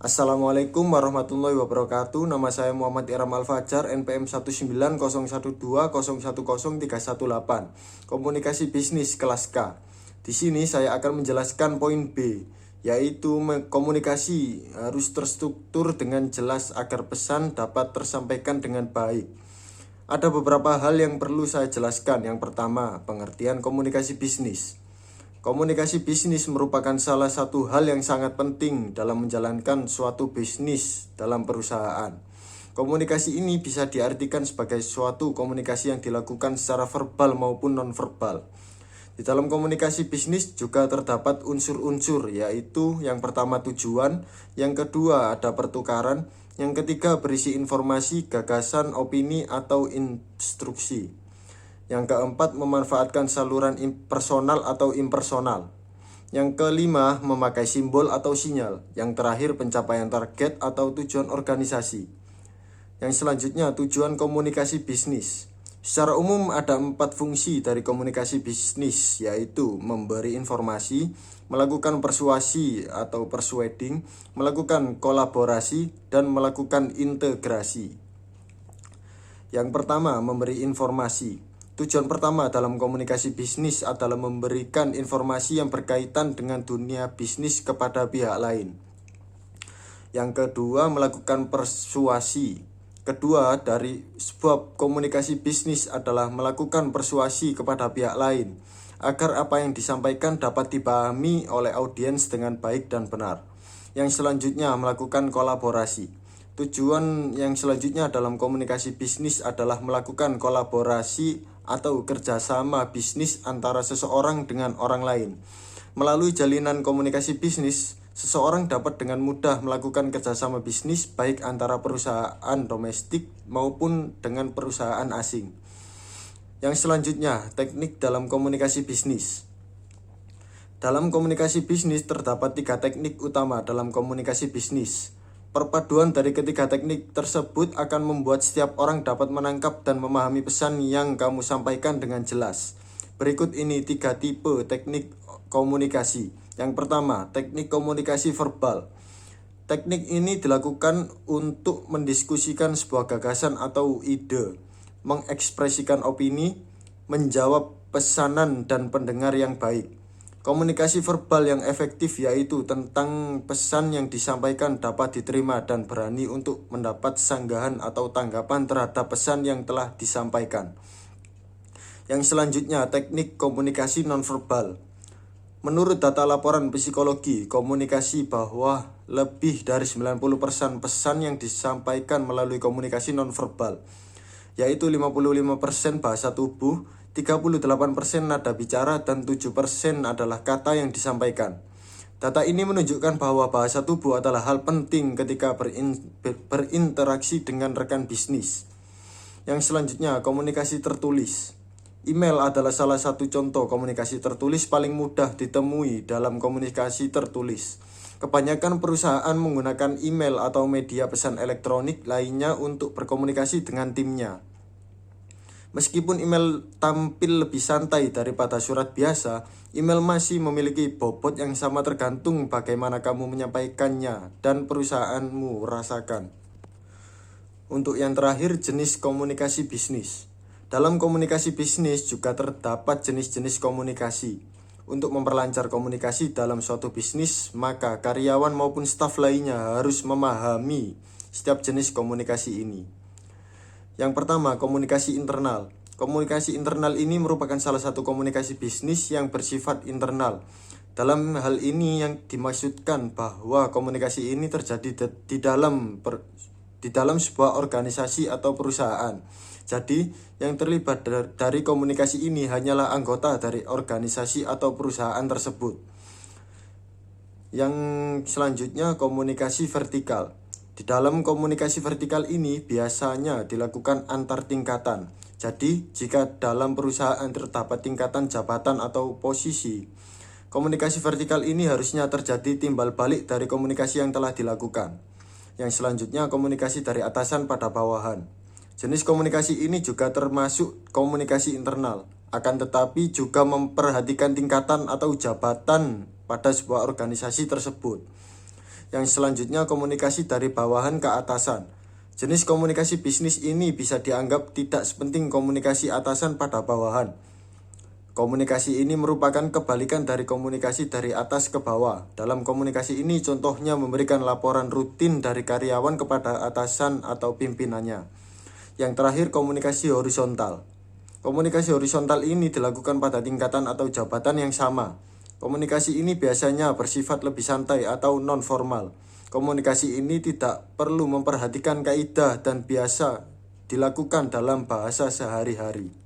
Assalamualaikum warahmatullahi wabarakatuh. Nama saya Muhammad Iram Al-Fajar, NPM 19012010318. Komunikasi bisnis kelas K. Di sini saya akan menjelaskan poin B, yaitu komunikasi harus terstruktur dengan jelas agar pesan dapat tersampaikan dengan baik. Ada beberapa hal yang perlu saya jelaskan. Yang pertama, pengertian komunikasi bisnis. Komunikasi bisnis merupakan salah satu hal yang sangat penting dalam menjalankan suatu bisnis dalam perusahaan. Komunikasi ini bisa diartikan sebagai suatu komunikasi yang dilakukan secara verbal maupun non-verbal. Di dalam komunikasi bisnis juga terdapat unsur-unsur, yaitu yang pertama tujuan, yang kedua ada pertukaran, yang ketiga berisi informasi, gagasan, opini, atau instruksi. Yang keempat, memanfaatkan saluran personal atau impersonal. Yang kelima, memakai simbol atau sinyal. Yang terakhir, pencapaian target atau tujuan organisasi. Yang selanjutnya, tujuan komunikasi bisnis. Secara umum ada 4 fungsi dari komunikasi bisnis, yaitu memberi informasi, melakukan persuasi atau persuading, melakukan kolaborasi, dan melakukan integrasi. Yang pertama, memberi informasi. Tujuan pertama dalam komunikasi bisnis adalah memberikan informasi yang berkaitan dengan dunia bisnis kepada pihak lain. Yang kedua, melakukan persuasi. Kedua dari sebuah komunikasi bisnis adalah melakukan persuasi kepada pihak lain agar apa yang disampaikan dapat dipahami oleh audiens dengan baik dan benar. Yang selanjutnya, melakukan kolaborasi. Tujuan yang selanjutnya dalam komunikasi bisnis adalah melakukan kolaborasi atau kerjasama bisnis antara seseorang dengan orang lain. Melalui jalinan komunikasi bisnis, seseorang dapat dengan mudah melakukan kerjasama bisnis baik antara perusahaan domestik maupun dengan perusahaan asing. Yang selanjutnya, teknik dalam komunikasi bisnis. Dalam komunikasi bisnis terdapat 3 teknik utama dalam komunikasi bisnis. Perpaduan dari ketiga teknik tersebut akan membuat setiap orang dapat menangkap dan memahami pesan yang kamu sampaikan dengan jelas. Berikut ini 3 tipe teknik komunikasi. Yang pertama, teknik komunikasi verbal. Teknik ini dilakukan untuk mendiskusikan sebuah gagasan atau ide, mengekspresikan opini, menjawab pesanan dan pendengar yang baik. Komunikasi verbal yang efektif yaitu tentang pesan yang disampaikan dapat diterima dan berani untuk mendapat sanggahan atau tanggapan terhadap pesan yang telah disampaikan. Yang selanjutnya, teknik komunikasi nonverbal. Menurut data laporan psikologi komunikasi bahwa lebih dari 90% pesan yang disampaikan melalui komunikasi nonverbal, yaitu 55% bahasa tubuh, 38% nada bicara, dan 7% adalah kata yang disampaikan. Data ini menunjukkan bahwa bahasa tubuh adalah hal penting ketika berinteraksi dengan rekan bisnis. Yang selanjutnya, komunikasi tertulis. Email adalah salah satu contoh komunikasi tertulis paling mudah ditemui dalam komunikasi tertulis. Kebanyakan perusahaan menggunakan email atau media pesan elektronik lainnya untuk berkomunikasi dengan timnya. Meskipun email tampil lebih santai daripada surat biasa, email masih memiliki bobot yang sama tergantung bagaimana kamu menyampaikannya dan perusahaanmu rasakan. Untuk yang terakhir, jenis komunikasi bisnis. Dalam komunikasi bisnis juga terdapat jenis-jenis komunikasi. Untuk memperlancar komunikasi dalam suatu bisnis, maka karyawan maupun staf lainnya harus memahami setiap jenis komunikasi ini. Yang pertama, komunikasi internal. Komunikasi internal ini merupakan salah satu komunikasi bisnis yang bersifat internal. Dalam hal ini yang dimaksudkan bahwa komunikasi ini terjadi di dalam sebuah organisasi atau perusahaan. Jadi, yang terlibat dari komunikasi ini hanyalah anggota dari organisasi atau perusahaan tersebut. Yang selanjutnya, komunikasi vertikal. Di dalam komunikasi vertikal ini biasanya dilakukan antar tingkatan. Jadi, jika dalam perusahaan terdapat tingkatan jabatan atau posisi, komunikasi vertikal ini harusnya terjadi timbal balik dari komunikasi yang telah dilakukan. Yang selanjutnya, komunikasi dari atasan pada bawahan. Jenis komunikasi ini juga termasuk komunikasi internal, akan tetapi juga memperhatikan tingkatan atau jabatan pada sebuah organisasi tersebut. Yang selanjutnya komunikasi dari bawahan ke atasan. Jenis komunikasi bisnis ini bisa dianggap tidak sepenting komunikasi atasan pada bawahan. Komunikasi ini merupakan kebalikan dari komunikasi dari atas ke bawah. Dalam komunikasi ini contohnya memberikan laporan rutin dari karyawan kepada atasan atau pimpinannya. Yang terakhir komunikasi horizontal. Komunikasi horizontal ini dilakukan pada tingkatan atau jabatan yang sama. Komunikasi ini biasanya bersifat lebih santai atau non-formal. Komunikasi ini tidak perlu memperhatikan kaidah dan biasa dilakukan dalam bahasa sehari-hari.